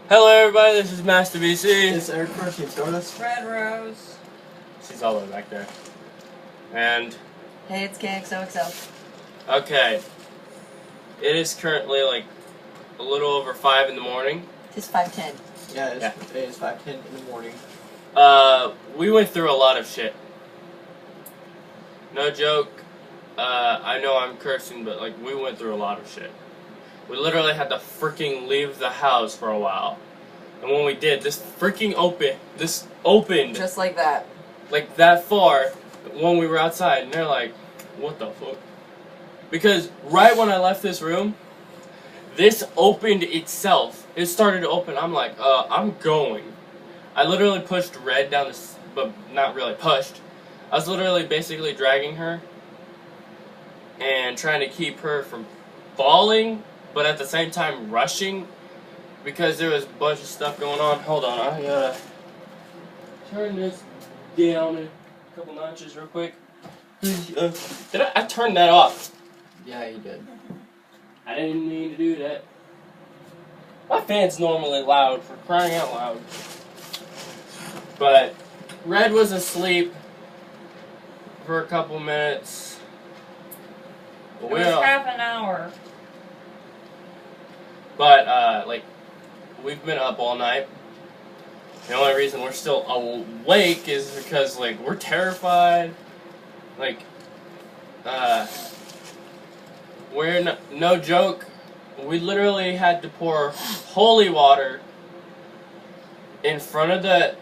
Hello everybody, this is Master BC. This is Eric Perkins, Stardust. Red Rose. She's all the way back there. And, Hey, it's KXOXO. okay. It is currently like a little over 5 in the morning. It's 5:10. Yeah, it is 5:10 in the morning. We went through a lot of shit. No joke. I know I'm cursing, but like we went through a lot of shit. We literally had to freaking leave the house for a while. And when we did, this opened Just like that. like that far when we were outside, and they're like, what the fuck? Because right when I left this room, this opened itself. It started to open. I'm like, I'm going. I literally pushed Red down this, but not really pushed. I was literally basically dragging her and trying to keep her from falling, but at the same time rushing because there was a bunch of stuff going on. Hold on, I gotta turn this down a couple notches real quick. Did I turned that off? Yeah, you did. I didn't mean to do that. My fan's normally loud, for crying out loud. But Red was asleep for a couple minutes. It was half an hour. But, like, we've been up all night. The only reason we're still awake is because, like, we're terrified. Like, we're no joke. We literally had to pour holy water in front of the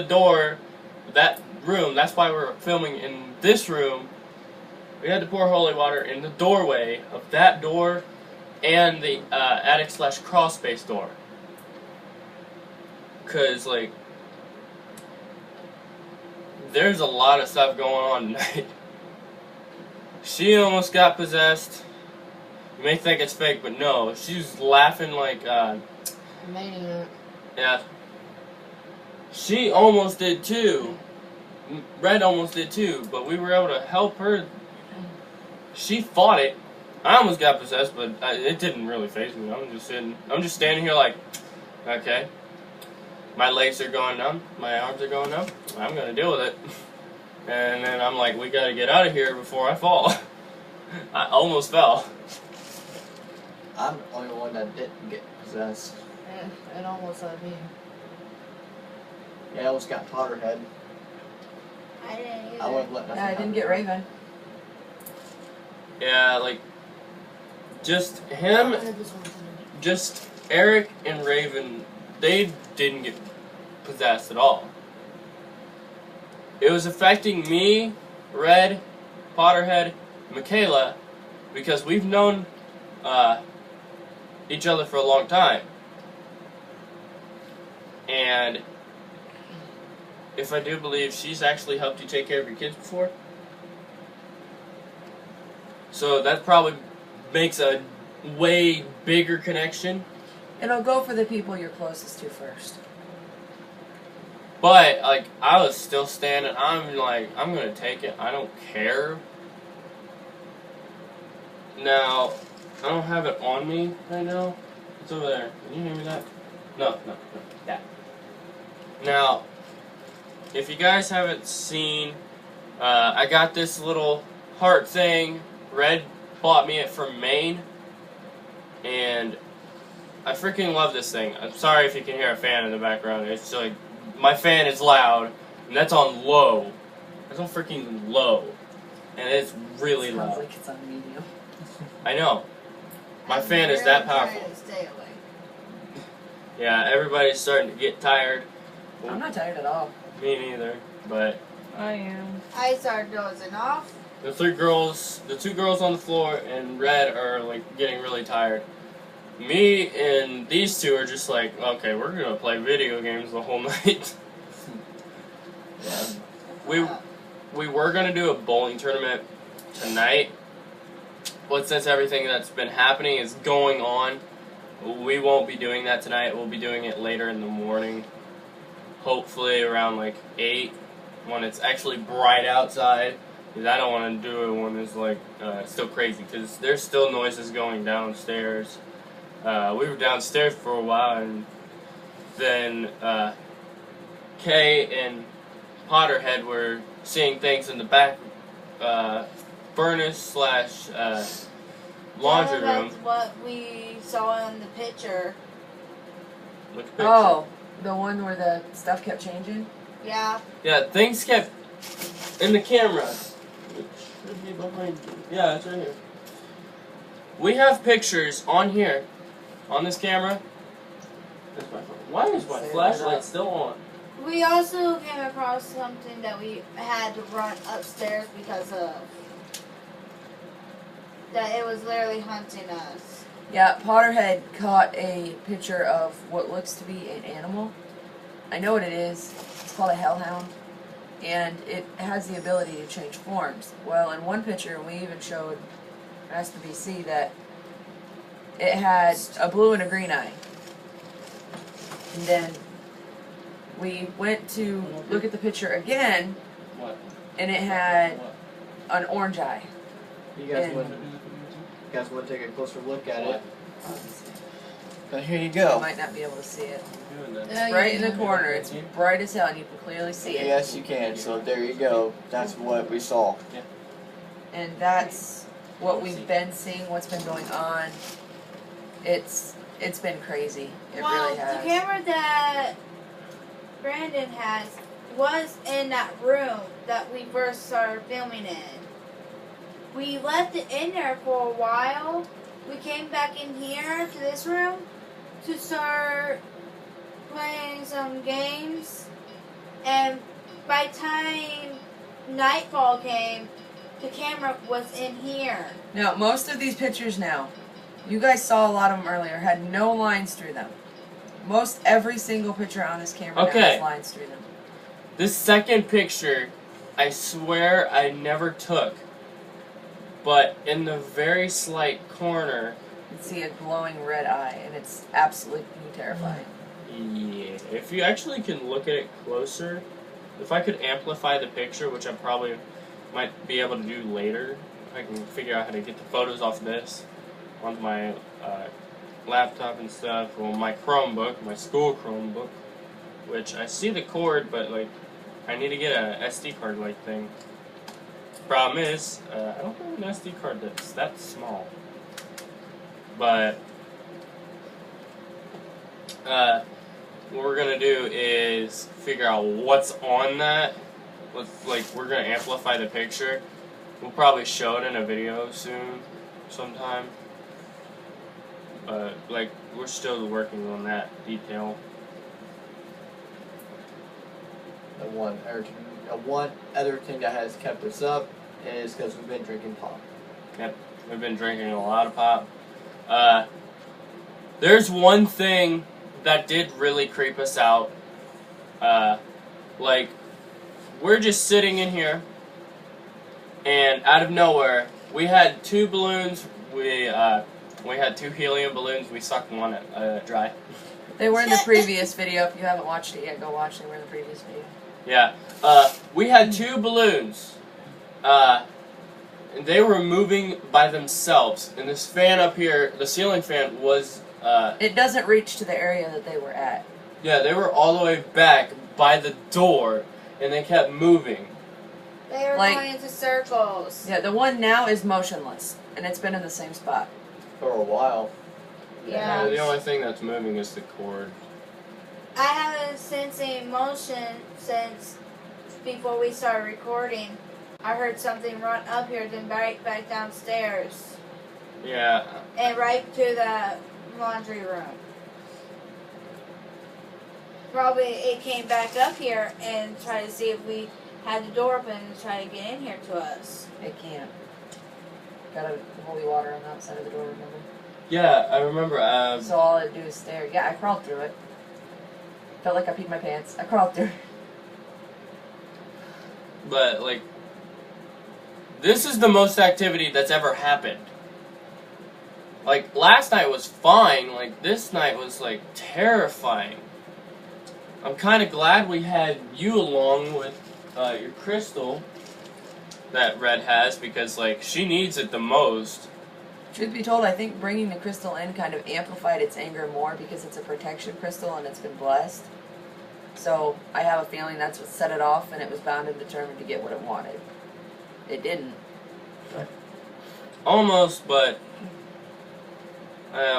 door, that room. That's why we're filming in this room. We had to pour holy water in the doorway of that door and the attic/crawl space door. Cause like, there's a lot of stuff going on tonight. She almost got possessed. You may think it's fake, but no. She's laughing like, Maniac. yeah. She almost did too. Red almost did too, but we were able to help her. She fought it. I almost got possessed, but it didn't really faze me. I'm just standing here like, okay. My legs are going numb. My arms are going numb. I'm gonna deal with it. And then I'm like, we gotta get out of here before I fall. I almost fell. I'm the only one that didn't get possessed. It almost had me. Yeah, I almost got Potterhead. I didn't either. I wouldn't let nothing Yeah, I didn't get happen. Raven. Yeah, like, just him, just Eric and Raven, they didn't get possessed at all. It was affecting me, Red, Potterhead, Michaela, because we've known each other for a long time. And if I do believe she's actually helped you take care of your kids before. So that probably makes a way bigger connection. It'll go for the people you're closest to first. But, like, I was still standing. I'm like, I'm going to take it. I don't care. Now, I don't have it on me right now. It's over there. Can you hear me that? No. That. Now, if you guys haven't seen, I got this little heart thing. Red bought me it from Maine. And I freaking love this thing. I'm sorry if you can hear a fan in the background. It's like, my fan is loud, and that's on low. That's on freaking low. And it's really loud. Sounds like it's on medium. I know. My I'm fan is really that trying powerful. to stay awake. Yeah, everybody's starting to get tired. I'm not tired at all. Me neither. But I am. I started dozing off. the two girls on the floor and Red are like getting really tired. Me and these two are just like, okay, we're gonna play video games the whole night. Yeah. We were gonna do a bowling tournament tonight, but since everything that's been happening is going on, we won't be doing that tonight. We'll be doing it later in the morning, hopefully around like 8, when it's actually bright outside. Because I don't want to do it when it's like still crazy, because there's still noises going downstairs. we were downstairs for a while, and then Kay and Potterhead were seeing things in the back furnace slash laundry Yeah, room. that's what we saw in the picture. Which picture? Oh, the one where the stuff kept changing? Yeah. Yeah, things kept in the camera. It should be behind you. Yeah, it's right here. We have pictures on here, on this camera. That's my phone. Why is my flashlight still on? We also came across something that we had to run upstairs because of that it was literally hunting us. Yeah, Potterhead caught a picture of what looks to be an animal. I know what it is. It's called a hellhound. And it has the ability to change forms. Well, in one picture, we even showed Master BC that it had a blue and a green eye. And then we went to look at the picture again, What? and it had What? an orange eye. You guys And- want to take a closer look at What? it? But here you You go. might not be able to see it. Doing that. It's right in the corner. It's bright as hell, and you can clearly see it. Yes, you can. So there you go. That's what we saw. And that's what we've been seeing. What's been going on? It's been crazy. It Well, really the has. camera that Brandon has was in that room that we first started filming in. We left it in there for a while. We came back in here to this room to start playing some games. And by the time nightfall came, the camera was in here. Now, most of these pictures now, you guys saw a lot of them earlier, had no lines through them. Most every single picture on this camera now Okay. has lines through them. This second picture, I swear I never took. But in the very slight corner, You can see a glowing red eye, and it's absolutely terrifying. yeah, if you actually can look at it closer, if I could amplify the picture, which I probably might be able to do later, if I can figure out how to get the photos off this onto my laptop and stuff, or my Chromebook, my school Chromebook, which I see the cord, but like I need to get a SD card like thing. Problem is, I don't have an SD card that's that small. But what we're gonna do is figure out what's on that. We're gonna amplify the picture. We'll probably show it in a video soon, sometime. But like we're still working on that detail. The one other thing that has kept us up is because we've been drinking pop. We've been drinking a lot of pop. There's one thing that did really creep us out. Like, we're just sitting in here, and out of nowhere, we had two balloons. We had two helium balloons. We sucked one dry. They were in the previous video. If you haven't watched it yet, go watch. They were in the previous video. Yeah. We had two balloons. And they were moving by themselves. And this fan up here, the ceiling fan, was... It doesn't reach to the area that they were at. yeah, they were all the way back by the door, and they kept moving. They were Like- going into circles. Yeah, the one now is motionless, and it's been in the same spot. For a while. Yeah. The only thing that's moving is the cord. I haven't sensing motion since before we started recording. I heard something run up here, then back downstairs, Yeah. and right to the laundry room. Probably it came back up here and tried to see if we had the door open and try to get in here to us. It can't. Got a holy water on the outside of the door, remember? Yeah, I remember, So all I'd do is stare. Yeah, I crawled through it. Felt like I peed my pants. I crawled through it. but, like, this is the most activity that's ever happened. Like, last night was fine. Like, this night was, like, terrifying. I'm kind of glad we had you along with your crystal that Red has, because, like, she needs it the most. Truth be told, I think bringing the crystal in kind of amplified its anger more because it's a protection crystal and it's been blessed. So I have a feeling that's what set it off, and it was bound and determined to get what it wanted. It didn't. Almost, but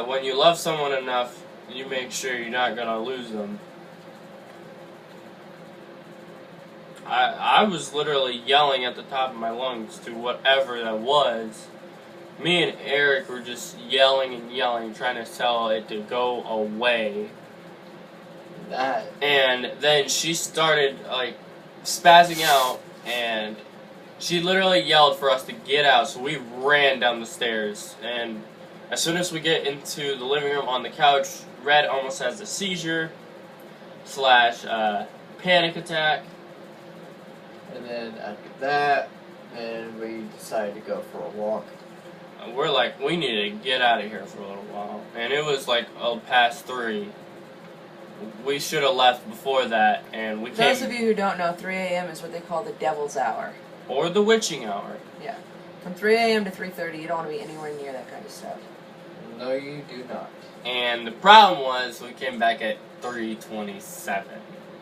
when you love someone enough, you make sure you're not gonna lose them. I was literally yelling at the top of my lungs to whatever that was. Me and Eric were just yelling and yelling, trying to tell it to go away. And then she started, like, spazzing out, and she literally yelled for us to get out, so we ran down the stairs. And as soon as we get into the living room on the couch, Red almost has a seizure / panic attack. And then after that, then we decided to go for a walk. We're like, we need to get out of here for a little while. And it was like past 3. We should have left before that, and we came. Those of you who don't know, 3 a.m. is what they call the devil's hour. Or the witching hour. Yeah. From 3 a.m. to 3:30, you don't want to be anywhere near that kind of stuff. No, you do not. And the problem was, we came back at 3:27,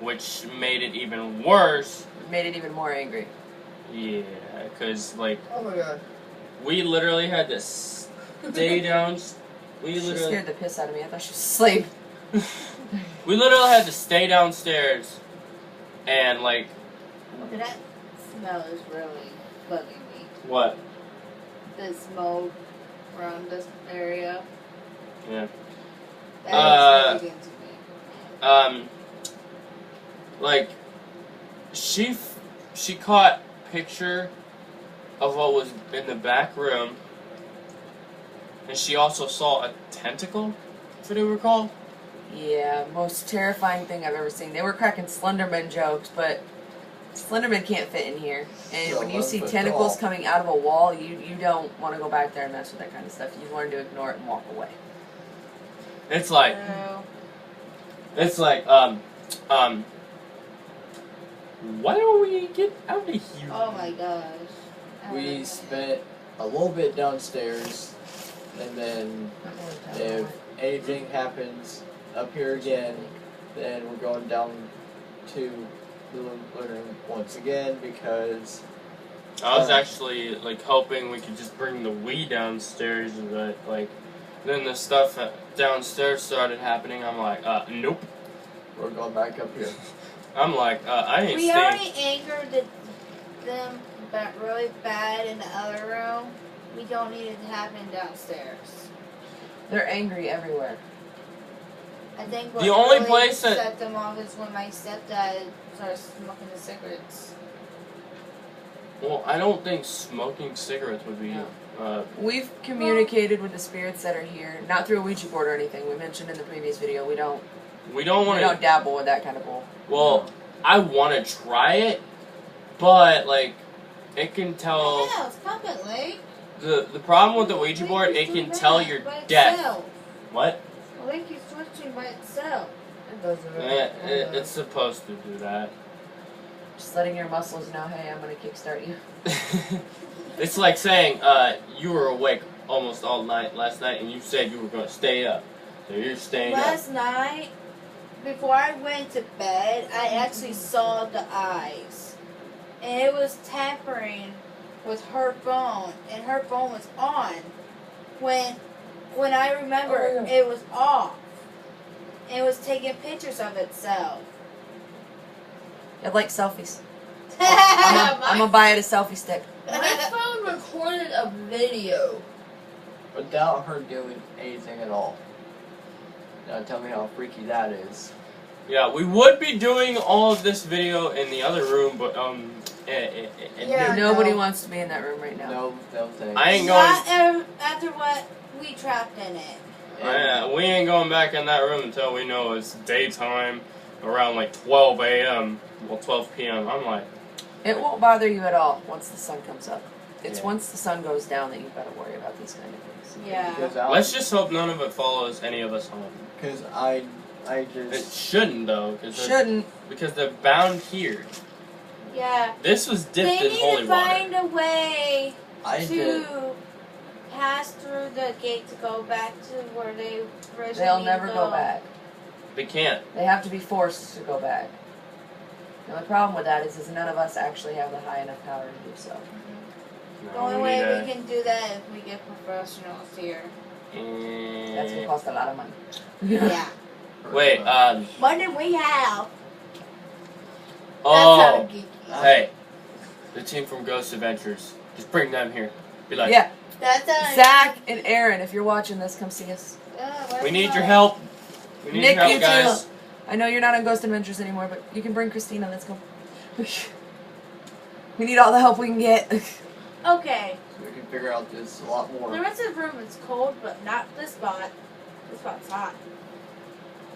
which made it even worse. It made it even more angry. Yeah, because, like, Oh my god. we literally had to stay down. She scared the piss out of me. I thought she was asleep. We literally had to stay downstairs and, like... That smell is really bugging me. What? The smoke around this area. Yeah. That is bugging to me. Like, she caught picture of what was in the back room, and she also saw a tentacle, if you recall. Yeah, most terrifying thing I've ever seen. They were cracking Slenderman jokes, but Slenderman can't fit in here. And So when you see 11 foot tentacles tall. coming out of a wall, you don't want to go back there and mess with that kind of stuff. You learn to ignore it and walk away. It's like, why don't we get out of here? Oh my gosh. We spent a little bit downstairs, and then if anything happens up here again, then we're going down to the living room once again because I was actually, like, hoping we could just bring the Wii downstairs, but, like, then the stuff downstairs started happening. I'm like, nope. we're going back up here. I'm like, I ain't We staying. already angered them really bad in the other room. We don't need it to happen downstairs. They're angry everywhere. I think The only place that- set them off is when my stepdad started smoking the cigarettes. Well, I don't think smoking cigarettes would be. We've communicated with the spirits that are here, not through a Ouija board or anything. We mentioned in the previous video we don't want to. dabble with that kind of bull. Well, I want to try it, but like, it can tell. Yeah, it's pumping, Link. The problem with the Ouija board, it can tell your death. What? Link is switching by itself. It does It's supposed to do that. Just letting your muscles know, hey, I'm gonna kickstart you. It's like saying, you were awake almost all night last night, and you said you were going to stay up. So you're staying up. Last night, before I went to bed, I actually saw the eyes. And it was tampering with her phone, and her phone was on. When I remember it was off. And it was taking pictures of itself. I'd like selfies. I'm gonna buy it a selfie stick. My phone recorded a video. Without her doing anything at all. Now tell me how freaky that is. Yeah, we would be doing all of this video in the other room, but Yeah. Nobody wants to be in that room right now. No thanks. I ain't going. Not after what we trapped in it. We ain't going back in that room until we know it's daytime, around like 12 a.m. Well, 12 p.m. I'm like, It won't bother you at all once the sun comes up. It's Yeah. once the sun goes down that you've got to worry about these kind of things. Yeah. let's just hope none of it follows any of us home. Because I It just... shouldn't though, Shouldn't. because they're bound here. Yeah. This was dipped They in need holy to water. find a way I to did... pass through the gate to go back to where they originally They'll never go back. They can't. They have to be forced to go back. The only problem with that is none of us actually have the high enough power to do so. The No, only we way need we can do that is we get professionals here. That's gonna cost a lot of money. Yeah. Wait, What did we have? oh, That's how geeky. hey, the team from Ghost Adventures. Just bring them here. Be like, Yeah, That's how Zach and Aaron, if you're watching this, come see us. we need your help. We need Nick, your help, you guys. too. I know you're not on Ghost Adventures anymore, but you can bring Christina. Let's go. We need all the help we can get. Okay. So we can figure out this a lot more. The rest of the room is cold, but not this spot. This spot's hot.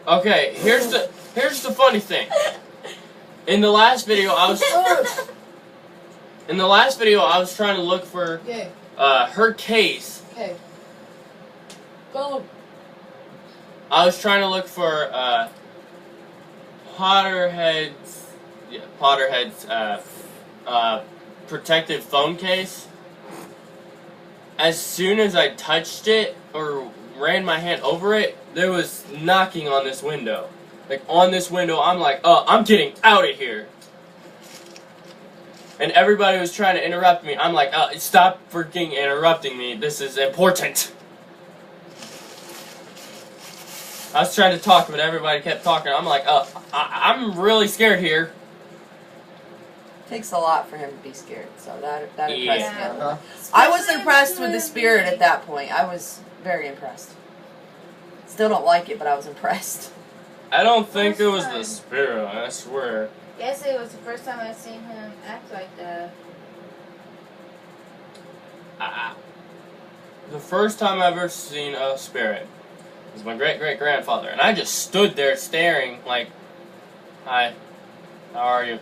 Okay, here's the funny thing. In the last video, I was trying to look for Okay. her case. Okay. Go. I was trying to look for Potterhead's protective phone case. As soon as I touched it or ran my hand over it, there was knocking on this window. Like on this window, I'm like, I'm getting out of here. And everybody was trying to interrupt me. I'm like, stop freaking interrupting me. This is important. I was trying to talk, but everybody kept talking. I'm like, I'm really scared here. Takes a lot for him to be scared, so that impressed me. Uh-huh. I was Especially impressed with the with spirit me. at that point. I was very impressed. Still don't like it, but I was impressed. I don't think it First was time. the spirit, I swear. Guess it was the first time I've seen him act like that. The first time I ever seen a spirit was my great-great-grandfather, and I just stood there staring like, hi, how are you?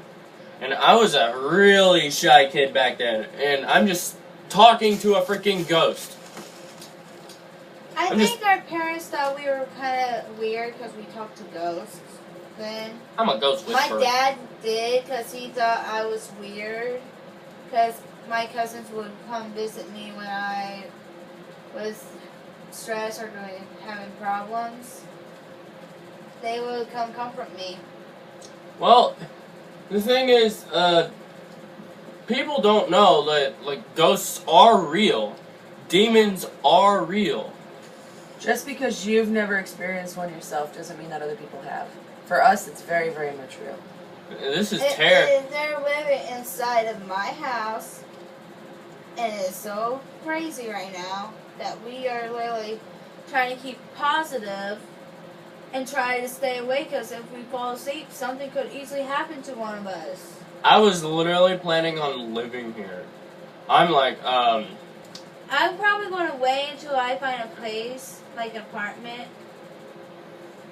And I was a really shy kid back then, and I'm just talking to a freaking ghost. I I'm think our parents thought we were kind of weird because we talked to ghosts then. I'm a ghost My whisperer. dad did because he thought I was weird because my cousins would come visit me when I was stressed or having problems. They would come comfort me. Well, the thing is, people don't know that, like, ghosts are real. Demons are real. Just because you've never experienced one yourself doesn't mean that other people have. For us, it's very, very much real. This is terrible. They're living inside of my house, and it's so crazy right now that we are literally trying to keep positive and try to stay awake because if we fall asleep, something could easily happen to one of us. I was literally planning on living here. I'm like, I'm probably going to wait until I find a place, like an apartment,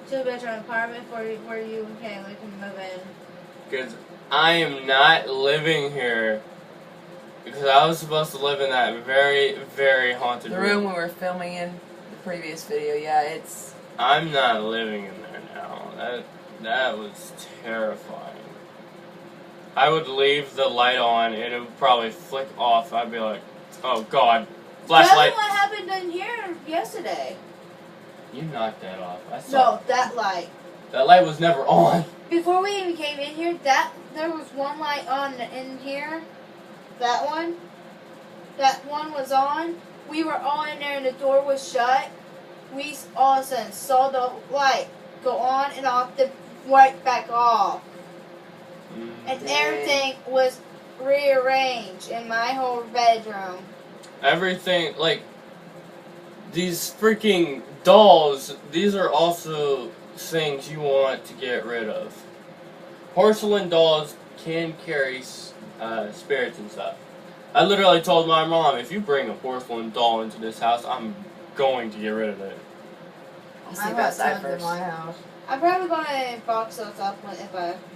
2-bedroom apartment where you can move in. because I am not living here. Because I was supposed to live in that very, very haunted The room we were filming in the previous video, yeah, it's... I'm not living in there now. That was terrifying. I would leave the light on and it would probably flick off. I'd be like, oh god, flashlight. Tell me what happened in here yesterday. You knocked that off. I saw. No, that light. That light was never on. Before we even came in here, there was one light on in here. That one was on. We were all in there and the door was shut. We all of a sudden saw the light go on and off, then right back off. And everything was rearranged in my whole bedroom. Everything, like, these freaking dolls, these are also things you want to get rid of. Porcelain dolls can carry spirits and stuff. I literally told my mom, if you bring a porcelain doll into this house, I'm going to get rid of it. I'll sleep outside first. house. I'm probably gonna box those up when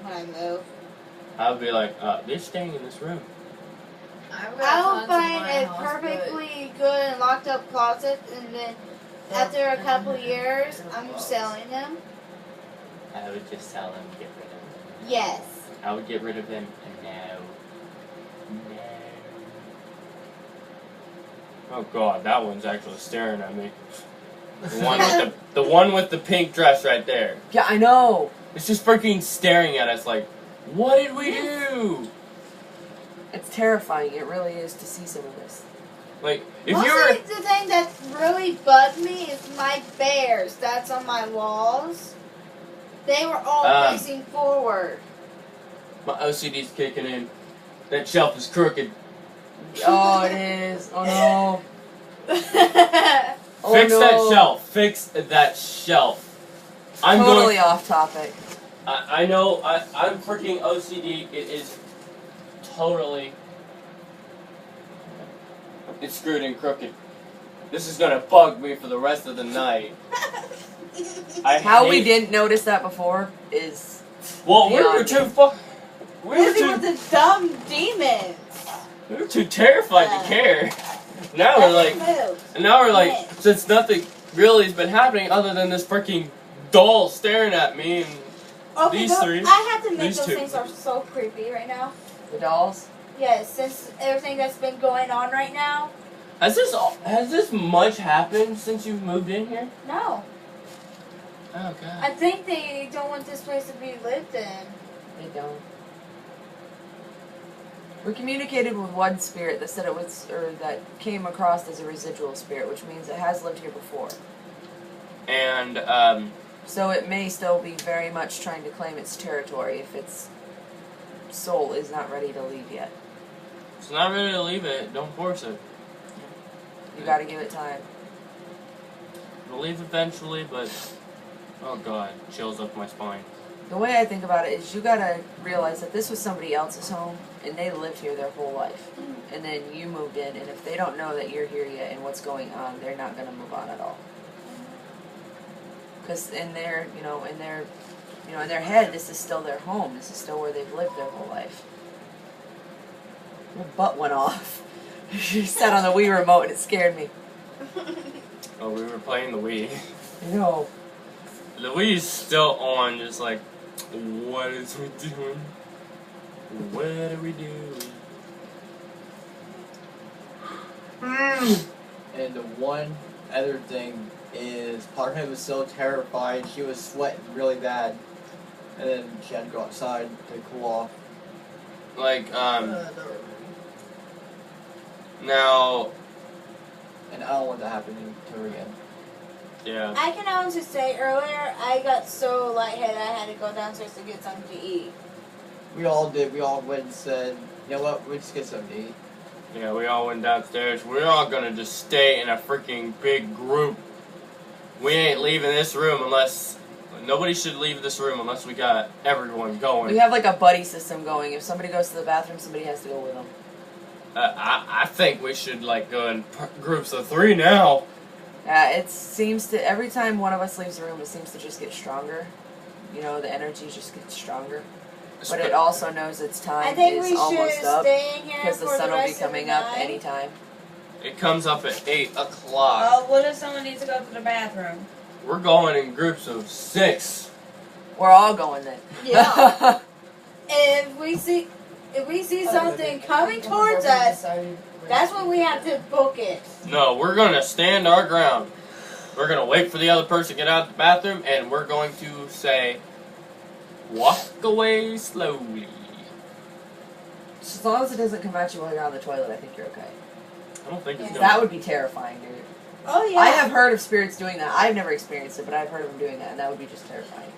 I move. I'll be like, they're staying in this room. I'll find a perfectly good and locked up closet, and then after a couple years, I'm selling them. I would just sell them and get rid of them. Yes. I would get rid of them now. No. Oh god, that one's actually staring at me. The one with the pink dress right there. Yeah, I know. It's just freaking staring at us like, what did we do? It's terrifying. It really is to see some of this. Like, if Mostly you were... the thing that really bugged me is my bears that's on my walls. They were all facing forward. My OCD's kicking in. That shelf is crooked. Oh, it is. Oh no. Oh, Fix no. that shelf. Fix that shelf. I'm Totally going... off topic. I know, I'm freaking OCD. It is totally... It's screwed and crooked. This is gonna bug me for the rest of the night. How we didn't notice that before is... Well, we were beyond too me. Busy with the dumb demons. We were too terrified to care. Now we're like... And now we're like, since nothing really has been happening other than this freaking doll staring at me and Okay, these three. I have to admit These those two. things are so creepy right now. The dolls? Yes, since everything that's been going on right now. Has this much happened since you've moved in here? No. Oh god. I think they don't want this place to be lived in. They don't. We communicated with one spirit that said it was, or that came across as a residual spirit, which means it has lived here before. And So it may still be very much trying to claim its territory if its soul is not ready to leave yet. it's not ready to leave it. Don't force it. You gotta give it time. It'll leave eventually, but oh god, chills up my spine. The way I think about it is you gotta realize that this was somebody else's home and they lived here their whole life. And then you moved in, and if they don't know that you're here yet and what's going on, they're not gonna move on at all. Because in their head, this is still their home. This is still where they've lived their whole life. Your butt went off. You sat on the Wii remote and it scared me. Oh, we were playing the Wii. No. The Wii's still on, just like, what is we doing? What are we doing? And the one other thing is Parker was so terrified, she was sweating really bad. And then she had to go outside to cool off. Like, now, And I don't want that happening to her again. yeah. I can honestly say earlier, I got so lightheaded I had to go downstairs to get something to eat. We all did. We all went and said, you know what, we'll just get something to eat. Yeah, we all went downstairs. We're all gonna just stay in a freaking big group. We ain't leaving this room unless... Nobody should leave this room unless we got everyone going. We have like a buddy system going. If somebody goes to the bathroom, somebody has to go with them. I think we should, like, go in groups of 3 now. It seems to, every time one of us leaves the room, it seems to just get stronger. You know, the energy just gets stronger. But it also knows its time I think is we almost should up. stay in here Because the for sun the will be rest of coming the up night. anytime. It comes up at 8 o'clock. Oh, what if someone needs to go to the bathroom? We're going in groups of 6. We're all going then. Yeah. If we see something coming towards us, that's when we have to book it. No, we're gonna stand our ground. We're gonna wait for the other person to get out of the bathroom, and we're going to say, walk away slowly. As long as it doesn't come at you while you're on the toilet, I think you're okay. I don't think it's Yeah. gonna... That would be terrifying, dude. Oh yeah. I have heard of spirits doing that. I've never experienced it, but I've heard of them doing that, and that would be just terrifying.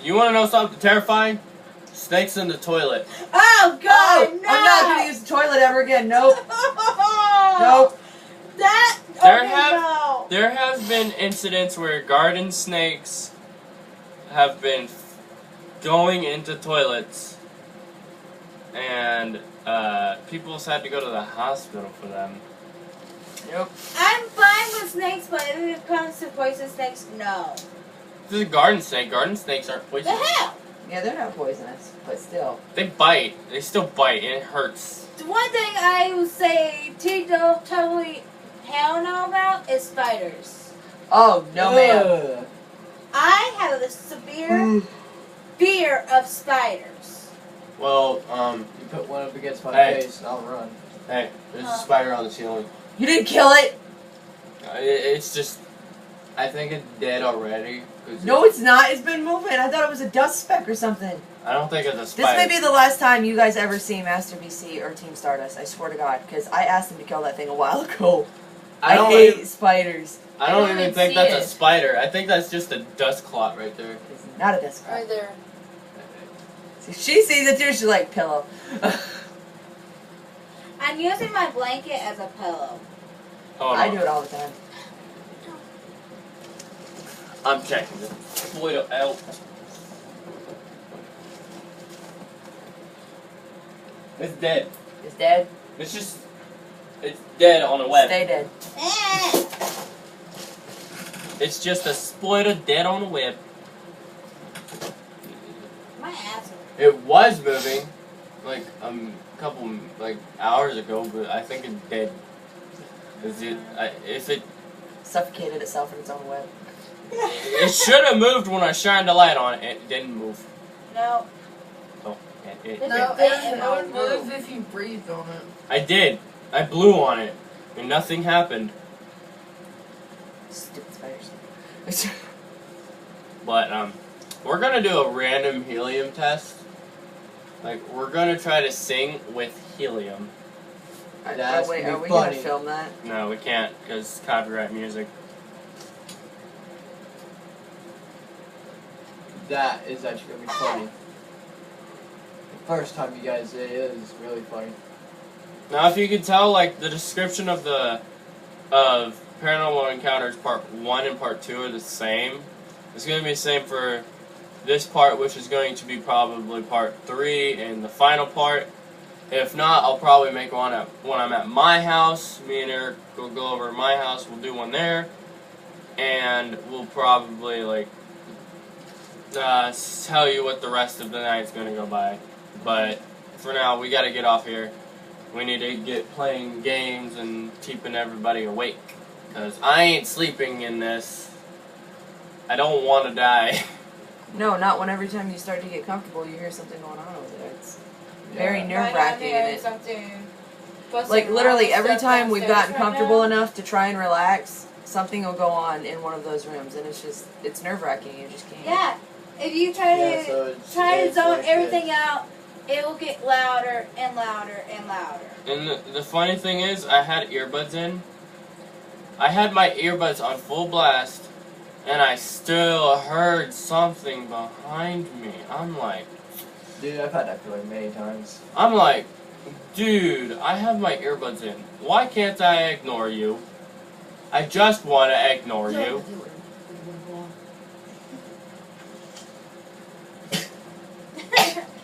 You wanna know something terrifying? Snakes in the toilet. Oh God, Oh, no! I'm not going to use the toilet ever again. Nope. Nope. That. There okay, have- no. There has been incidents where garden snakes have been going into toilets, and people's had to go to the hospital for them. Nope. I'm fine with snakes, but if it comes to poison snakes, no. This is a garden snake. Garden snakes aren't The poisonous. hell? Yeah, they're not poisonous, but still. They bite. They still bite, and it hurts. The one thing I would say totally hell no about is spiders. Oh, no, ma'am. Ugh. I have a severe fear of spiders. Well, You put one up against my Hey. face and I'll run. hey, there's a Huh. spider on the ceiling. You didn't kill it? It's just, I think it's dead already. No, it's not. It's been moving. I thought it was a dust speck or something. I don't think it's a This spider. may be the last time you guys ever see Master BC or Team Stardust. I swear to God, because I asked him to kill that thing a while ago. I hate spiders. I don't I don't even even think see that's a it. spider. I think that's just a dust clot right there. It's not a dust Right clot. there. See, she sees it too. She's like, pillow. I'm using my blanket as a pillow. Hold I on. do it all the time. I'm checking it. Wait out. It's dead. It's dead. It's dead on a web. Stay dead. Eh. It's just a spider dead on a web. My ass. It was moving, like a couple hours ago, but I think it's dead. If it Suffocated itself in its own web. it should have moved when I shined a light on it. It didn't move. No. Oh, it No, It it would won't move if you breathed on it. I did. I blew on it, and nothing happened. Stupid spiders. But we're gonna do a random helium test. Like we're gonna try to sing with helium. That's wait, gonna are be we funny. gonna film that? No, we can't because copyright music. That is actually gonna be funny. The first time you guys did it is really funny. Now, if you could tell, like the description of Paranormal Encounters Part 1 and Part 2 are the same. It's going to be the same for this part, which is going to be probably Part 3 and the final part. If not, I'll probably make one when I'm at my house. Me and Eric will go over to my house. We'll do one there, and we'll probably tell you what the rest of the night's going to go by. But for now, we got to get off here. We need to get playing games and keeping everybody awake. Because I ain't sleeping in this. I don't want to die. No, not when every time you start to get comfortable, you hear something going on over there. It's very Yeah. nerve-wracking. Right, I'm And something. Busting like literally around every stuff time we've downstairs gotten right comfortable now. enough to try and relax, something will go on in one of those rooms, and it's nerve-wracking. You just can't. Yeah. If you try Yeah, to so it's zone like everything out, it will get louder and louder and louder. And the funny thing is, I had earbuds in. I had my earbuds on full blast, and I still heard something behind me. I'm like, Dude, I've had that feeling many times. dude, I have my earbuds in. Why can't I ignore you? I just want to ignore you.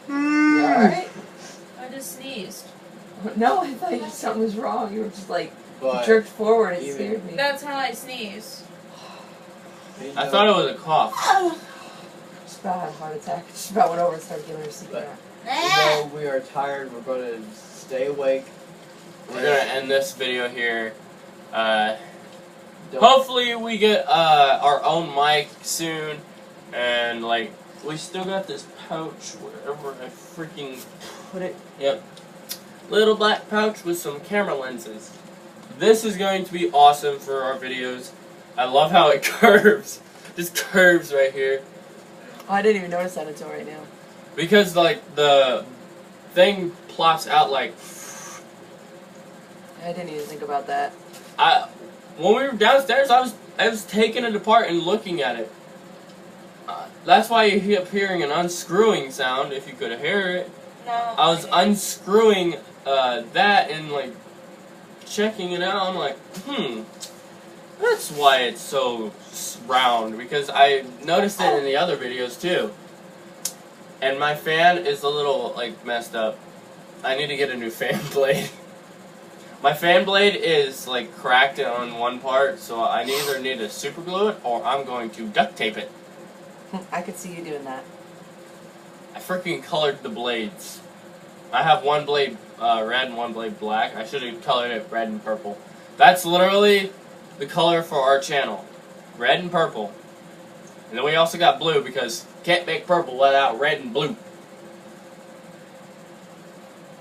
You alright? I just sneezed. No, I thought something was wrong. You were just like But jerked forward. It even- scared me. That's how I sneeze. I thought it was a cough. Just about had a heart attack. Just about went over and started giving her CPR. Even though we are tired, we're going to stay awake. We're gonna end this video here. Don't- Hopefully we get our own mic soon, and we still got this pouch wherever I freaking put it. Yep, little black pouch with some camera lenses. This is going to be awesome for our videos. I love how it curves, just curves right here, Oh, I didn't even notice that until right now. because the thing plops out like. I didn't even think about that. When we were downstairs, I was taking it apart and looking at it. That's why you keep hearing an unscrewing sound, if you could hear it. No. I was unscrewing that and checking it out. I'm like, that's why it's so round, because I noticed it in the other videos too. And my fan is a little messed up. I need to get a new fan blade. My fan blade is cracked on one part, so I either need to super glue it or I'm going to duct tape it. I could see you doing that. I freaking colored the blades. I have one blade red and one blade black. I should have colored it red and purple. That's literally the color for our channel. Red and purple. And then we also got blue because can't make purple without red and blue.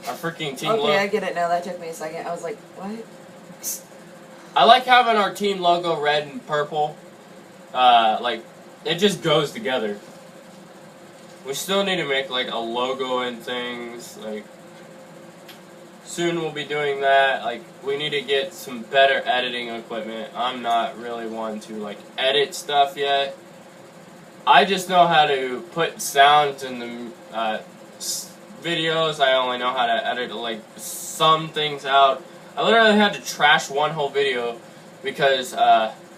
Our freaking team Okay, logo. I get it now. That took me a second. I was like, what? I like having our team logo red and purple. Like, it just goes together. We still need to make, like, a logo and things, like, soon we'll be doing that. Like, we need to get some better editing equipment. I'm not really one to, like, edit stuff yet. I just know how to put sounds in the videos. I only know how to edit, like, some things out. I literally had to trash one whole video because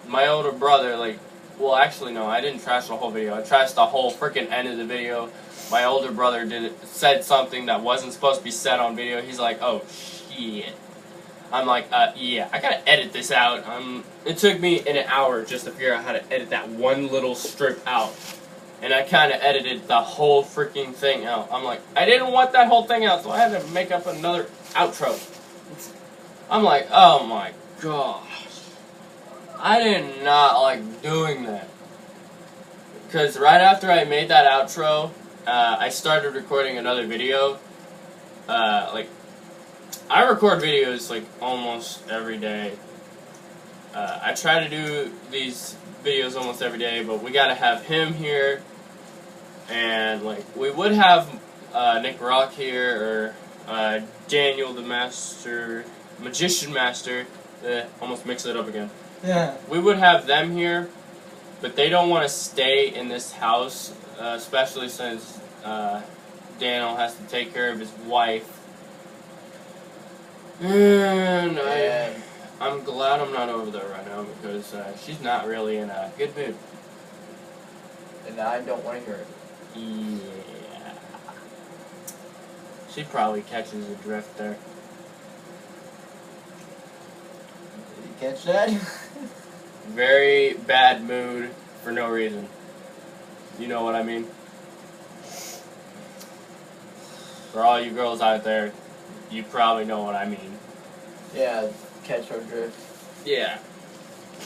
my older brother, like, well, actually, no, I didn't trash the whole video. I trashed the whole freaking end of the video. My older brother said something that wasn't supposed to be said on video. He's like, oh, shit. I'm like, yeah, I gotta edit this out. It took me an hour just to figure out how to edit that one little strip out. And I kind of edited the whole freaking thing out. I'm like, I didn't want that whole thing out, so I had to make up another outro. I'm like, oh my gosh. I did not like doing that. Because right after I made that outro, I started recording another video. Like, I record videos like almost every day. I try to do these videos almost every day, but we gotta have him here. And like, we would have Nick Rock here, or Daniel the Magician Master. Almost mixed it up again. Yeah. We would have them here, but they don't want to stay in this house, especially since Daniel has to take care of his wife. And I'm glad I'm not over there right now because she's not really in a good mood. And I don't want to hear it. Yeah. She probably catches a drift there. Did you catch that? Very bad mood for no reason. You know what I mean? For all you girls out there, you probably know what I mean. Yeah, catch our drift. Yeah.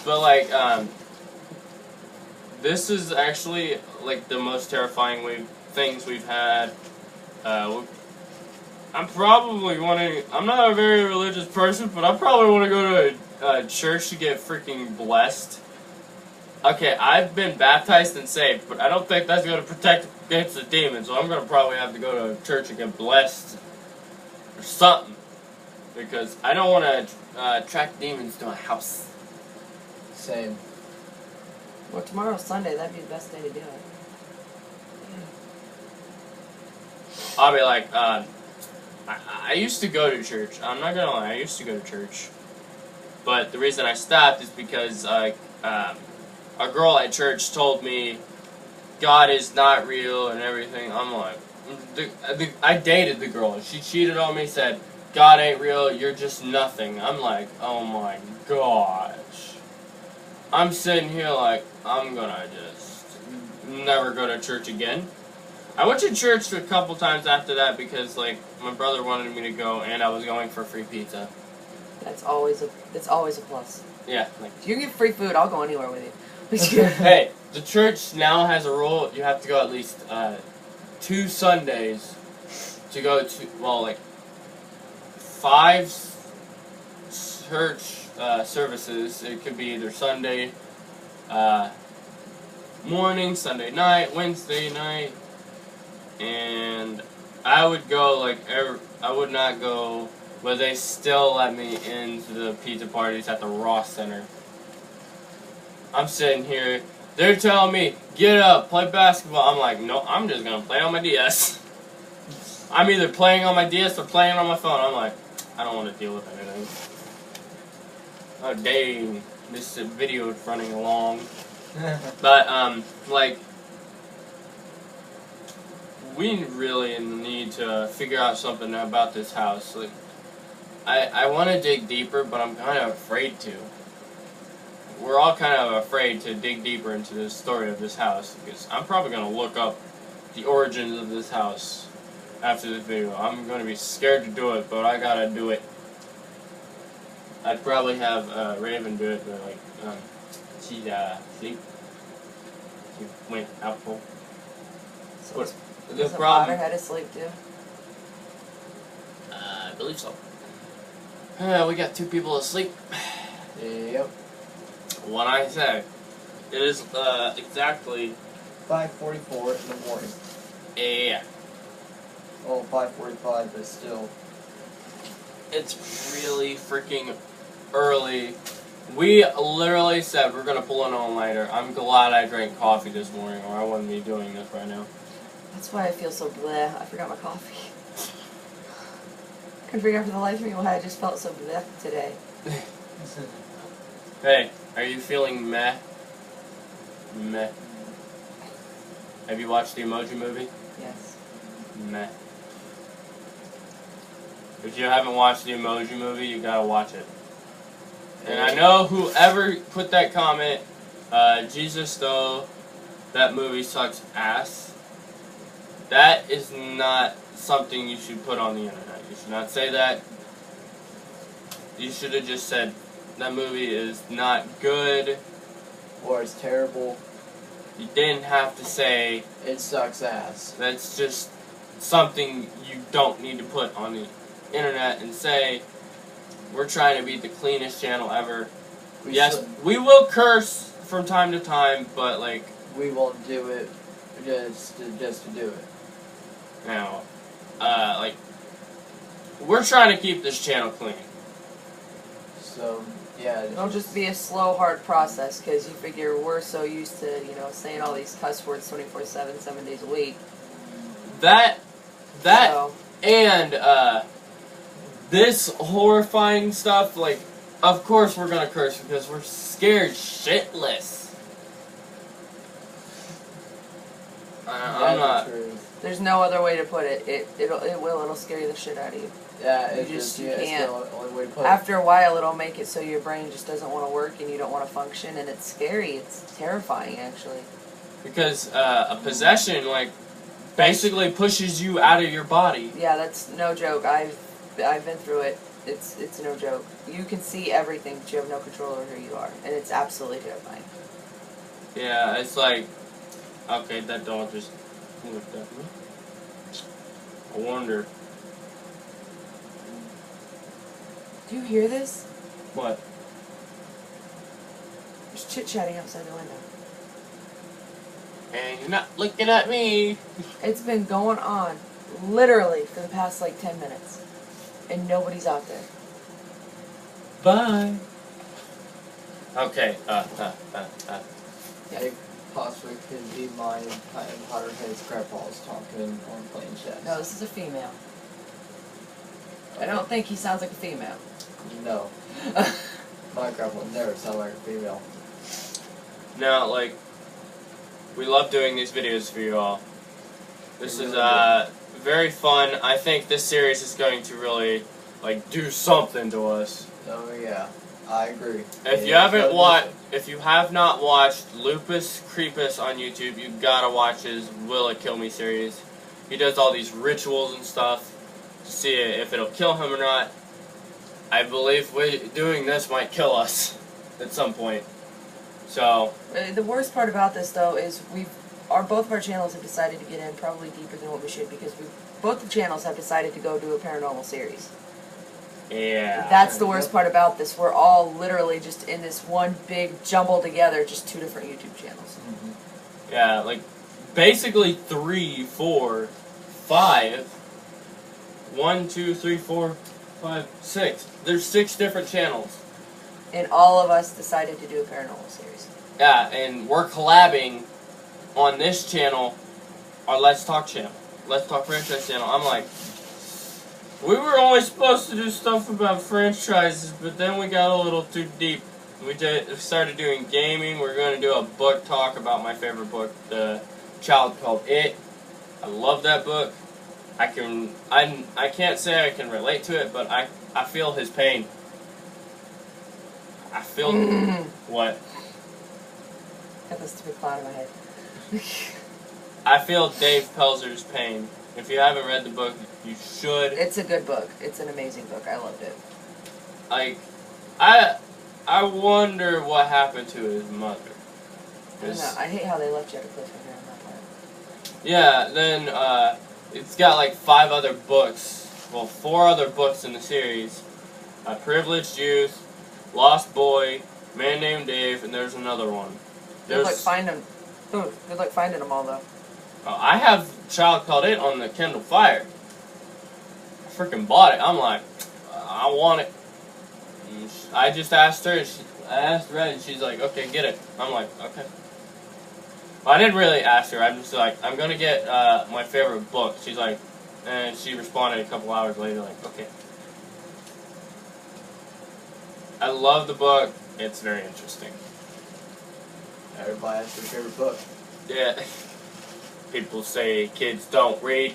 But like, this is actually like the most terrifying things we've had. I'm probably wanting. I'm not a very religious person, but I probably want to go to a church to get freaking blessed. Okay, I've been baptized and saved, but I don't think that's going to protect against the demons, so I'm going to probably have to go to church and get blessed or something. Because I don't want to attract demons to my house. Same. Well, tomorrow's Sunday. That'd be the best day to do it. I'll be like, I used to go to church. I'm not going to lie, I used to go to church. But the reason I stopped is because a girl at church told me God is not real and everything. I'm like, I dated the girl. She cheated on me, said, God ain't real, you're just nothing. I'm like, oh my gosh. I'm sitting here like, I'm gonna just never go to church again. I went to church a couple times after that because, like, my brother wanted me to go and I was going for free pizza. That's always a plus. Yeah, like, If you get free food, I'll go anywhere with you. hey, the church now has a rule, you have to go at least 2 Sundays to go to, well, like, 5 church services. It could be either Sunday morning, Sunday night, Wednesday night, and I would go, like, I would not go, but they still let me into the pizza parties at the Ross Center. I'm sitting here, they're telling me, get up, play basketball. I'm like, no, I'm just going to play on my DS. I'm either playing on my DS or playing on my phone. I'm like, I don't want to deal with anything. Oh, dang. This video is running along. But, like, we really need to figure out something about this house. Like, I want to dig deeper, but I'm kind of afraid to. We're all kind of afraid to dig deeper into the story of this house, because I'm probably going to look up the origins of this house after this video. I'm going to be scared to do it, but I gotta do it. I'd probably have Raven do it, but like, she's asleep. She went out full. So What? The doesn't problem? Potter had to sleep too? I believe so. We got 2 people asleep. Yep. When I say, it is exactly 5:44 in the morning. a. Well, 5:45, but still. It's really freaking early. We literally said we're gonna pull an all-nighter. I'm glad I drank coffee this morning, or I wouldn't be doing this right now. That's why I feel so bleh. I forgot my coffee. Couldn't figure out for the life of me why I just felt so bleh today. Hey, are you feeling meh? Meh. Have you watched the Emoji Movie? Yes. Meh. If you haven't watched the Emoji Movie, you gotta watch it. And I know whoever put that comment, Jesus though, that movie sucks ass. That is not something you should put on the internet. You should not say that. You should have just said, that movie is not good. Or it's terrible. You didn't have to say, It sucks ass. that's just something you don't need to put on the internet and say, we're trying to be the cleanest channel ever. Yes, we will curse from time to time, but like, We won't do it just to do it. now, like, we're trying to keep this channel clean. So, yeah. It'll just be a slow, hard process because you figure we're so used to, saying all these cuss words 24/7, 7 days a week. That, So, and, this horrifying stuff, like, of course we're gonna curse because we're scared shitless. I'm not. there's no other way to put it. It'll scare the shit out of you. Yeah, You it's just- you it's can't. the only way to put it. After a while, it'll make it so your brain just doesn't want to work and you don't want to function, and it's scary. It's terrifying, actually. Because, a possession, like, basically pushes you out of your body. Yeah, that's no joke. I've been through it. It's no joke. You can see everything, but you have no control over who you are, and it's absolutely terrifying. Yeah, it's like, okay, that dog just looked at me. I wonder. Do you hear this? What? There's chit-chatting outside the window. And you're not looking at me. It's been going on, literally, for the past, 10 minutes. And nobody's out there. Bye. Okay, It possibly could be my and Potterhead's grandpa's talking on playing chess. No, this is a female. I don't think he sounds like a female. No. My grandpa would never sound like a female. Now, like, we love doing these videos for you all. This is, very fun. I think this series is going to really, do something to us. Oh yeah, I agree. If you have not watched Lupus Creepus on YouTube, you gotta watch his Will It Kill Me series. He does all these rituals and stuff to see if it'll kill him or not. I believe doing this might kill us at some point. So, The worst part about this, though, is both of our channels have decided to get in probably deeper than what we should because both the channels have decided to go do a paranormal series. yeah. That's the worst part about this. We're all literally just in this one big jumble together, just two different YouTube channels. Mm-hmm. Yeah, basically 3, 4, 5. 1, 2, 3, 4, 5, 6. There's 6 different channels. And all of us decided to do a paranormal series. Yeah, and we're collabing on this channel, our Let's Talk channel. Let's Talk Franchise channel. I'm like, we were only supposed to do stuff about franchises, but then we got a little too deep. We started doing gaming. We're going to do a book talk about my favorite book, The Child Called It. I love that book. I can't say I can relate to it, but I feel his pain. I feel what? Got this stupid cloud in my head. I feel Dave Pelzer's pain. If you haven't read the book, you should. It's a good book. It's an amazing book. I loved it. I wonder what happened to his mother. I don't know. I hate how they left you at a cliffhanger on that part. Yeah, then it's got 5 other books. Well, 4 other books in the series. Privileged Youth, Lost Boy, Man Named Dave, and there's another one. Good luck There's, finding them. Ooh, good luck finding them all though. I have Child Called It on the Kindle Fire. I freaking bought it. I'm like, I want it. And I just asked her. I asked Red, and she's like, okay, get it. I'm like, okay. Well, I didn't really ask her. I'm just like, I'm gonna get my favorite book. She's like, and she responded a couple hours later, like, okay. I love the book. It's very interesting. Everybody has their favorite book. Yeah. People say kids don't read.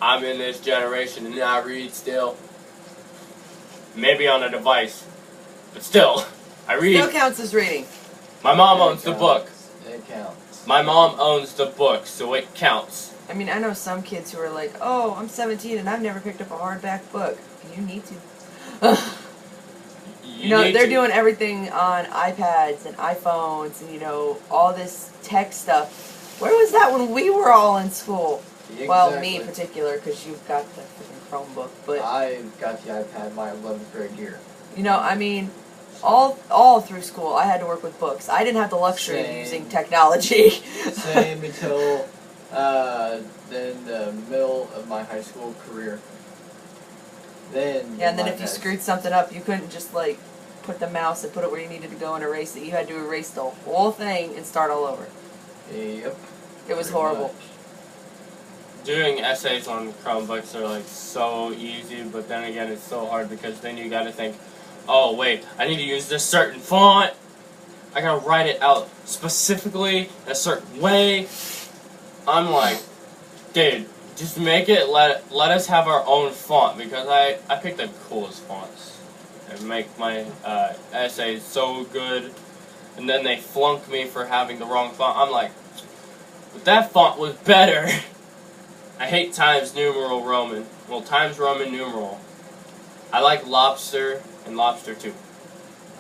I'm in this generation and I read still. Maybe on a device. But still, I read. Still counts as reading. My mom owns the book. It counts. My mom owns the book, so it counts. I mean, I know some kids who are like, oh, I'm 17 and I've never picked up a hardback book. You need to. You know, need they're to. doing everything on iPads and iPhones and, you know, all this tech stuff. Where was that when we were all in school? Exactly. Well, me in particular, because you've got the freaking Chromebook. But, I got the iPad my 11th grade year. you know, I mean, all through school, I had to work with books. I didn't have the luxury of Same. using technology. Same until then the middle of my high school career. Then Yeah, and then if you iPads. screwed something up, you couldn't just, like, put the mouse and put it where you needed to go and erase it. You had to erase the whole thing and start all over. Yep. It was Pretty horrible. much. Doing essays on Chromebooks are like so easy, but then again it's so hard because then you gotta think, oh wait, I need to use this certain font. I gotta write it out specifically a certain way. I'm like, dude, just make it, let us have our own font because I pick the coolest fonts and make my essays so good, and then they flunk me for having the wrong font. I'm like, but that font was better. I hate Times Numeral Roman. Well, Times Roman numeral. I like Lobster and Lobster 2.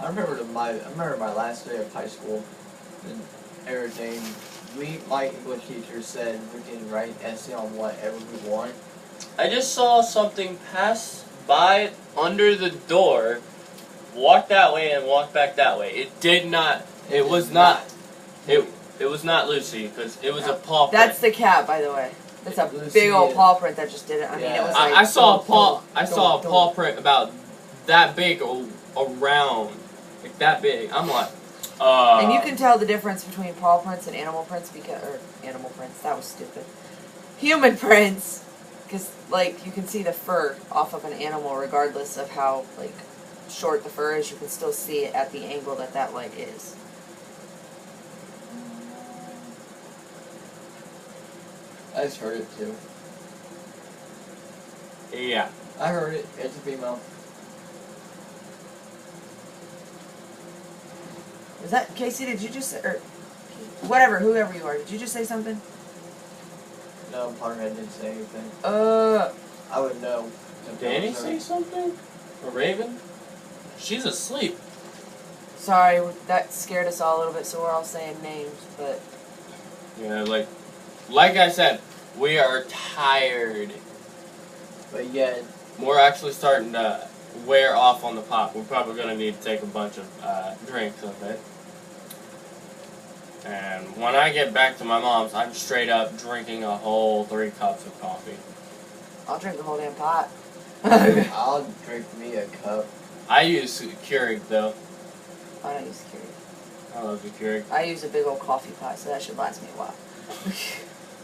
I remember my last day of high school and everything. My English teacher said we can write essay on whatever we want. I just saw something pass by under the door, walk that way and walk back that way. It did not. It was not. It was not Lucy because it was a paw print. That's the cat, by the way. That's a Lucy big old did. paw print that just did it. I mean, it was like... I saw a paw. I don't- saw a don't- paw print about that big around, like that big. I'm like, And you can tell the difference between paw prints and animal prints because... Or animal prints, that was stupid. Human prints! Because, like, you can see the fur off of an animal regardless of how, like, short the fur is. You can still see it at the angle that light is. I just heard it too. Yeah. I heard it. It's a female. Was that... Casey, did you just... Or whatever, whoever you are, did you just say something? No, Potterhead didn't say anything. I would know. Did Danny say something? Or Raven? She's asleep. Sorry, that scared us all a little bit, so we're all saying names, but... Yeah, like I said, we are tired. But yet, We're actually starting to wear off on the pop. We're probably going to need to take a bunch of drinks of it. And when I get back to my mom's, I'm straight up drinking a whole 3 cups of coffee. I'll drink the whole damn pot. I'll drink me a cup. I use Keurig though. I don't use Keurig. I love the Keurig. I use a big old coffee pot, so that should last me a while.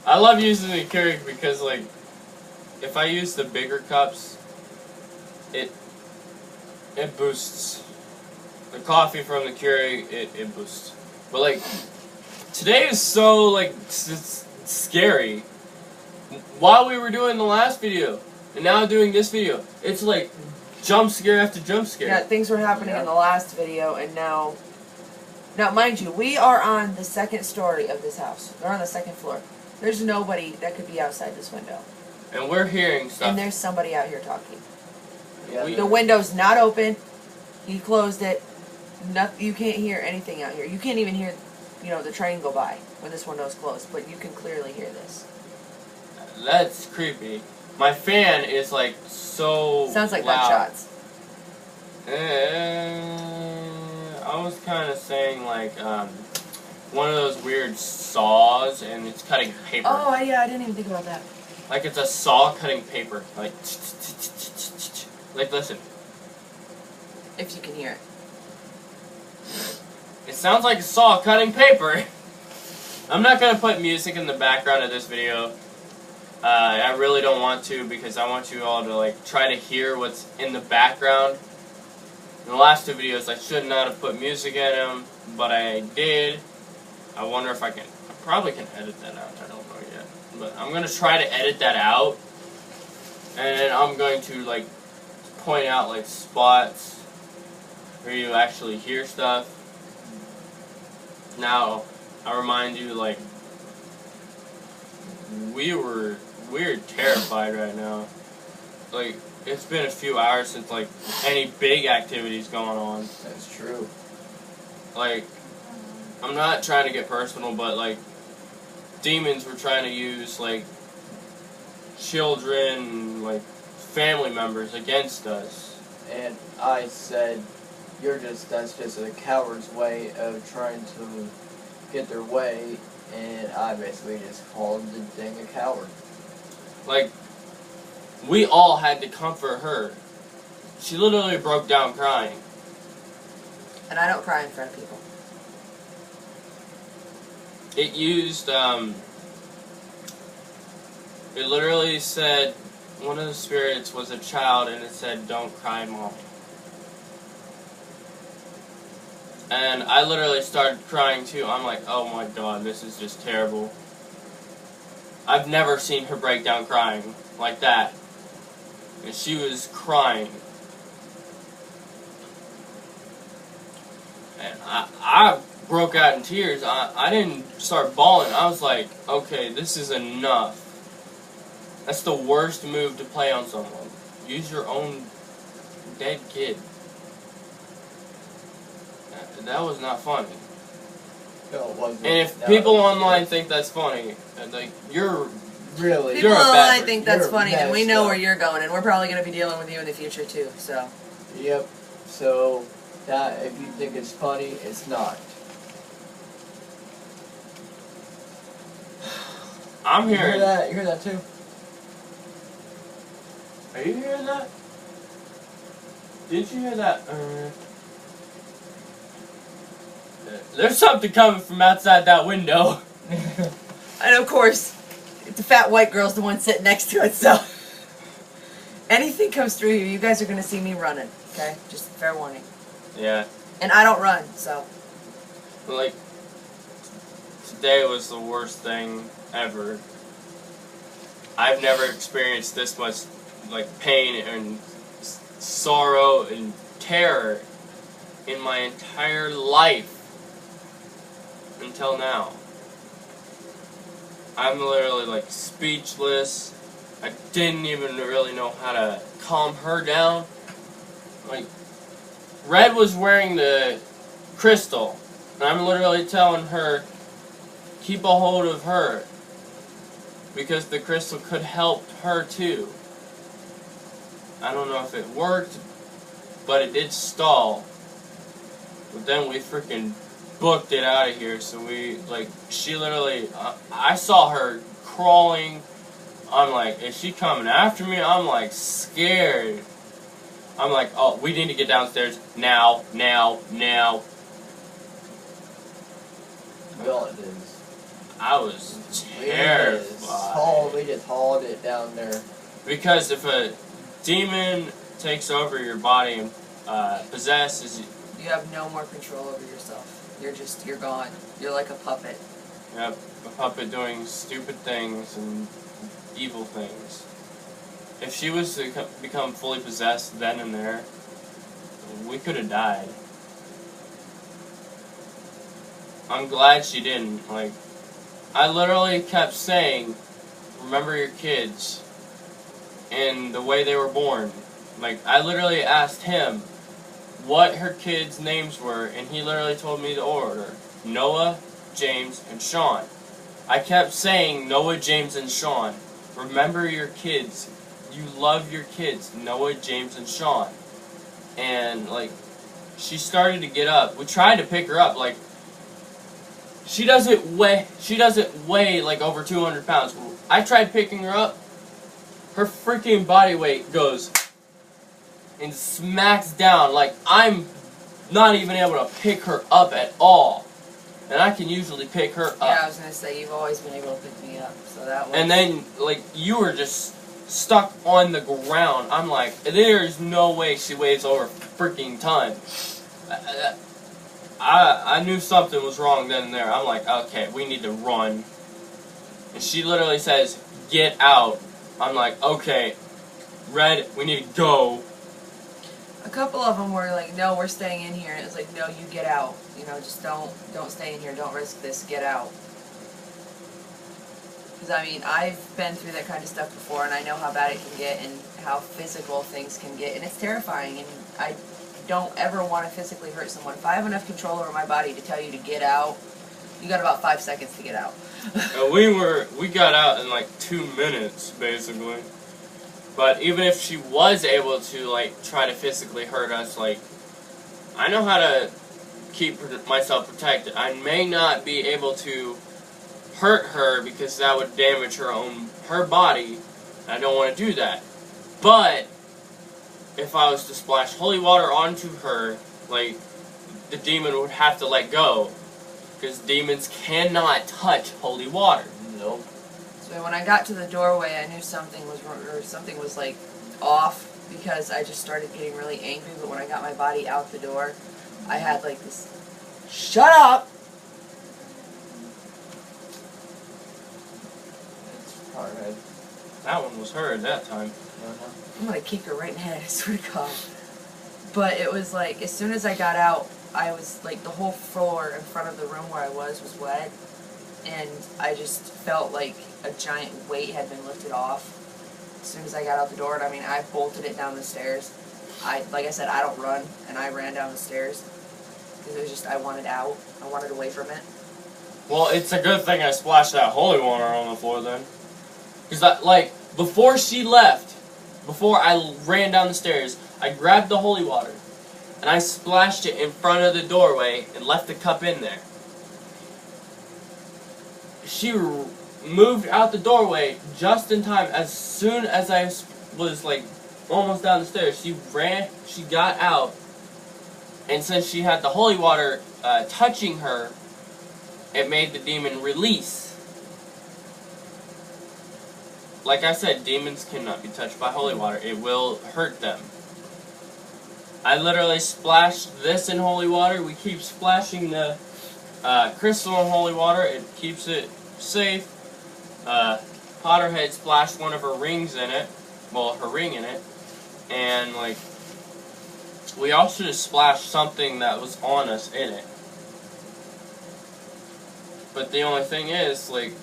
I love using the Keurig because, like, if I use the bigger cups, it boosts. The coffee from the Keurig, it boosts. But, like, today is so, like, it's scary. While we were doing the last video, and now doing this video, it's like jump scare after jump scare. Yeah, things were happening Yeah. in the last video, and now, mind you, we are on the second story of this house. We're on the second floor. There's nobody that could be outside this window. And we're hearing stuff. And there's somebody out here talking. Yeah, We- The window's not open. He closed it. You can't hear anything out here. You can't even hear, the train go by when this window's closed, but you can clearly hear this. That's creepy. My fan is like so Sounds like loud. gunshots. I was kind of saying like one of those weird saws, and it's cutting paper. Oh, yeah, I didn't even think about that. Like it's a saw cutting paper. Like listen. If you can hear it. It sounds like a saw cutting paper. I'm not gonna put music in the background of this video. I really don't want to, because I want you all to like try to hear what's in the background. In the last two videos, I should not have put music in them, but I did. I wonder if I can. I probably can edit that out. I don't know yet, but I'm gonna try to edit that out, and then I'm going to like point out like spots where you actually hear stuff. Now, I remind you, like, we're terrified right now. Like, it's been a few hours since, like, any big activity's going on. That's true. Like, I'm not trying to get personal, but, like, demons were trying to use, like, children, like, family members against us. And I said, that's just a coward's way of trying to get their way, and I basically just called the thing a coward. Like, we all had to comfort her. She literally broke down crying. And I don't cry in front of people. It used, it literally said, one of the spirits was a child, and it said, "Don't cry, Mommy." And I literally started crying too. I'm like, oh my god, this is just terrible. I've never seen her break down crying like that. And she was crying. And I broke out in tears. I didn't start bawling. I was like, okay, this is enough. That's the worst move to play on someone. Use your own dead kid. That was not funny. No, it wasn't. And if No, people online think that's funny, like, you're really, People You're a bad online person. think that's You're funny, and we messed know up. where you're going, and we're probably going to be dealing with you in the future too, so. Yep. So that if you think it's funny, it's not. I'm You hear hearing. that? You hear that too? Are you hearing that? Did you hear that? There's something coming from outside that window. And of course, the fat white girl's the one sitting next to it, so. Anything comes through here, you guys are going to see me running, okay? Just fair warning. Yeah. And I don't run, so. Like, today was the worst thing ever. I've never experienced this much, like, pain and sorrow and terror in my entire life until now. I'm literally, like, speechless. I didn't even really know how to calm her down. Like, Red was wearing the crystal, and I'm literally telling her, keep a hold of her, because the crystal could help her too. I don't know if it worked, but it did stall. But then we freaking booked it out of here, so we, like, she literally, I saw her crawling. I'm like, is she coming after me? I'm like, scared. I'm like, oh, we need to get downstairs now. Well, it is. I was terrified. We just hauled it down there. Because if a demon takes over your body and possesses you, You have no more control over yourself. You're gone. You're like a puppet. yep, a puppet doing stupid things and evil things. If she was to become fully possessed then and there, we could have died. I'm glad she didn't. Like, I literally kept saying, remember your kids and the way they were born. Like, I literally asked him what her kids' names were, and he literally told me the order. Noah, James, and Sean. I kept saying Noah, James, and Sean. Remember your kids. You love your kids. Noah, James, and Sean. and like she started to get up. We tried to pick her up. Like she doesn't weigh like over 200 pounds. I tried picking her up. Her freaking body weight goes and smacks down. Like I'm not even able to pick her up at all. And I can usually pick her up. Yeah, I was gonna say you've always been able to pick me up, so that was. And then like you were just stuck on the ground. I'm like, there's no way she weighs over a freaking ton. I knew something was wrong then and there. I'm like, okay, we need to run. And she literally says, get out. I'm like, okay, Red, we need to go. A couple of them were like, no, we're staying in here. And it was like, no, you get out. You know, just don't stay in here. Don't risk this. Get out. Because, I mean, I've been through that kind of stuff before, and I know how bad it can get and how physical things can get. And it's terrifying, and I don't ever want to physically hurt someone. If I have enough control over my body to tell you to get out, you got about 5 seconds to get out. We got out in like 2 minutes, basically. But even if she was able to, like, try to physically hurt us, like, I know how to keep myself protected. I may not be able to hurt her because that would damage her body. I don't want to do that. But if I was to splash holy water onto her, like, the demon would have to let go. Because demons cannot touch holy water. Nope. So when I got to the doorway, I knew something was wrong, or something was like off, because I just started getting really angry. But when I got my body out the door, I had like this, shut up! It's hard. That one was her at that time. I'm gonna kick her right in the head, I swear to God. But it was like, as soon as I got out, I was like, the whole floor in front of the room where I was wet. And I just felt like a giant weight had been lifted off as soon as I got out the door. And I mean, I bolted it down the stairs. Like I said, I don't run, and I ran down the stairs because it was just, I wanted out. I wanted away from it. Well, it's a good thing I splashed that holy water on the floor then. Because, like, before she left, before I ran down the stairs, I grabbed the holy water and I splashed it in front of the doorway and left the cup in there. She moved out the doorway just in time. As soon as I was like almost down the stairs, she got out, and since she had the holy water touching her, it made the demon release. Like I said, demons cannot be touched by holy water. It will hurt them. I literally splashed this in holy water. We keep splashing the crystal in holy water. It keeps it safe. Potterhead splashed one of her rings in it. Well, her ring in it. And, like, we also just splashed something that was on us in it. But the only thing is, like,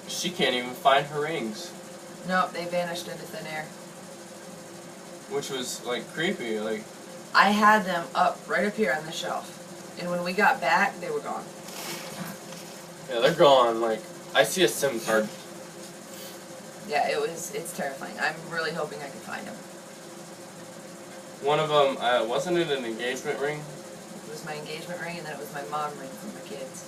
she can't even find her rings. Nope, they vanished into thin air. Which was, like, creepy. Like, I had them up, right up here on the shelf. And when we got back, they were gone. yeah, they're gone. Like, I see a SIM card. Yeah, it's terrifying. I'm really hoping I can find them. One of them, wasn't it an engagement ring? It was my engagement ring, and then it was my mom ring for my kids.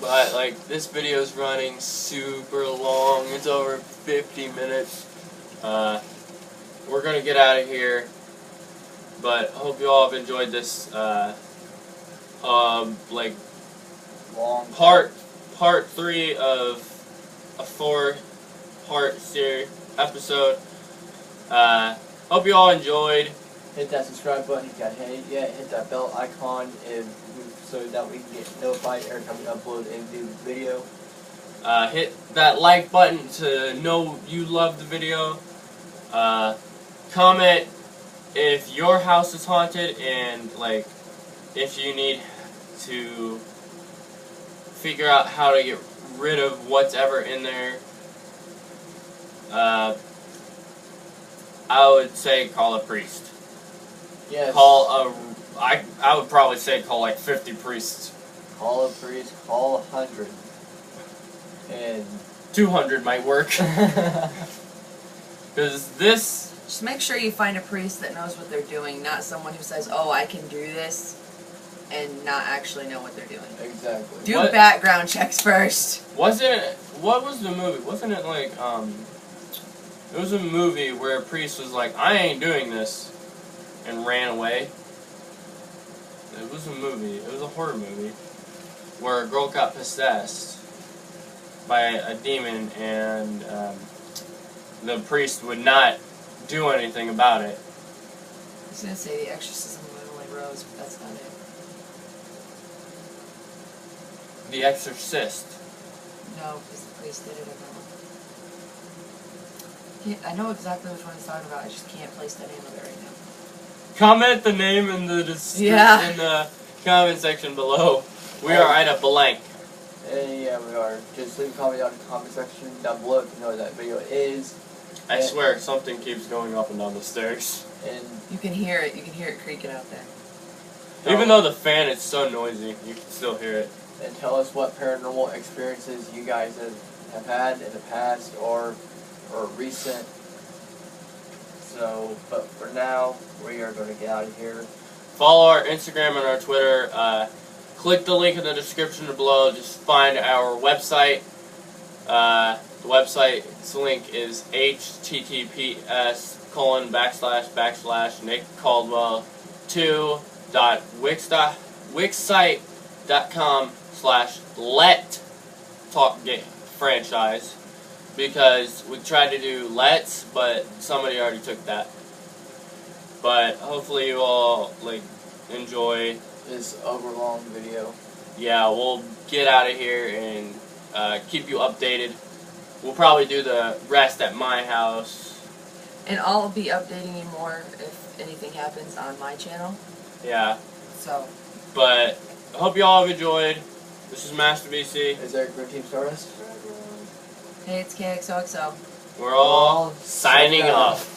But, like, this video's running super long. It's over 50 minutes. We're gonna get out of here. But hope you all have enjoyed this, like, Long part 3 of a 4-part series episode. Hope you all enjoyed. Hit that subscribe button if you haven't hit it yet. Hit that bell icon so that we can get notified every time we upload a new video. Hit that like button to know you love the video. Comment if your house is haunted and, like, if you need to figure out how to get rid of what's ever in there. I would say call a priest. Yes. I would probably say call like 50 priests. Call a priest. Call 100. And 200 might work. Because this, Just make sure you find a priest that knows what they're doing, not someone who says, "Oh, I can do this," and not actually know what they're doing. Exactly. Do What- background checks first. what was the movie? Wasn't it like, it was a movie where a priest was like, I ain't doing this, and ran away. It was a movie, it was a horror movie, where a girl got possessed by a demon, and the priest would not do anything about it. I was gonna say The Exorcism of Emily Rose, but that's not it. The Exorcist. No, because the priest did it. I know exactly which one he's talking about. I just can't place the name of it right now. Comment the name in the Yeah. in the comment section below. We are at a blank. Yeah, we are. Just leave a comment down in the comment section down below if you know what that video is. I swear something keeps going up and down the stairs. And You can hear it. You can hear it creaking out there. Even though the fan is so noisy, you can still hear it. and tell us what paranormal experiences you guys have had in the past or recent. So, but for now, we are going to get out of here. Follow our Instagram and our Twitter. Click the link in the description below. Just find our website. The website's link is https://nickcaldwell2.wixsite.com/let-talk-franchise, because we tried to do let's, but somebody already took that. But hopefully you all enjoy. This overlong video. Yeah, we'll get out of here and keep you updated. We'll probably do the rest at my house. And I'll be updating you more if anything happens on my channel. Yeah, So, but I hope you all have enjoyed. This is Master BC. Is there a Green Team Stardust? hey, it's KXOXO. We're all signing off.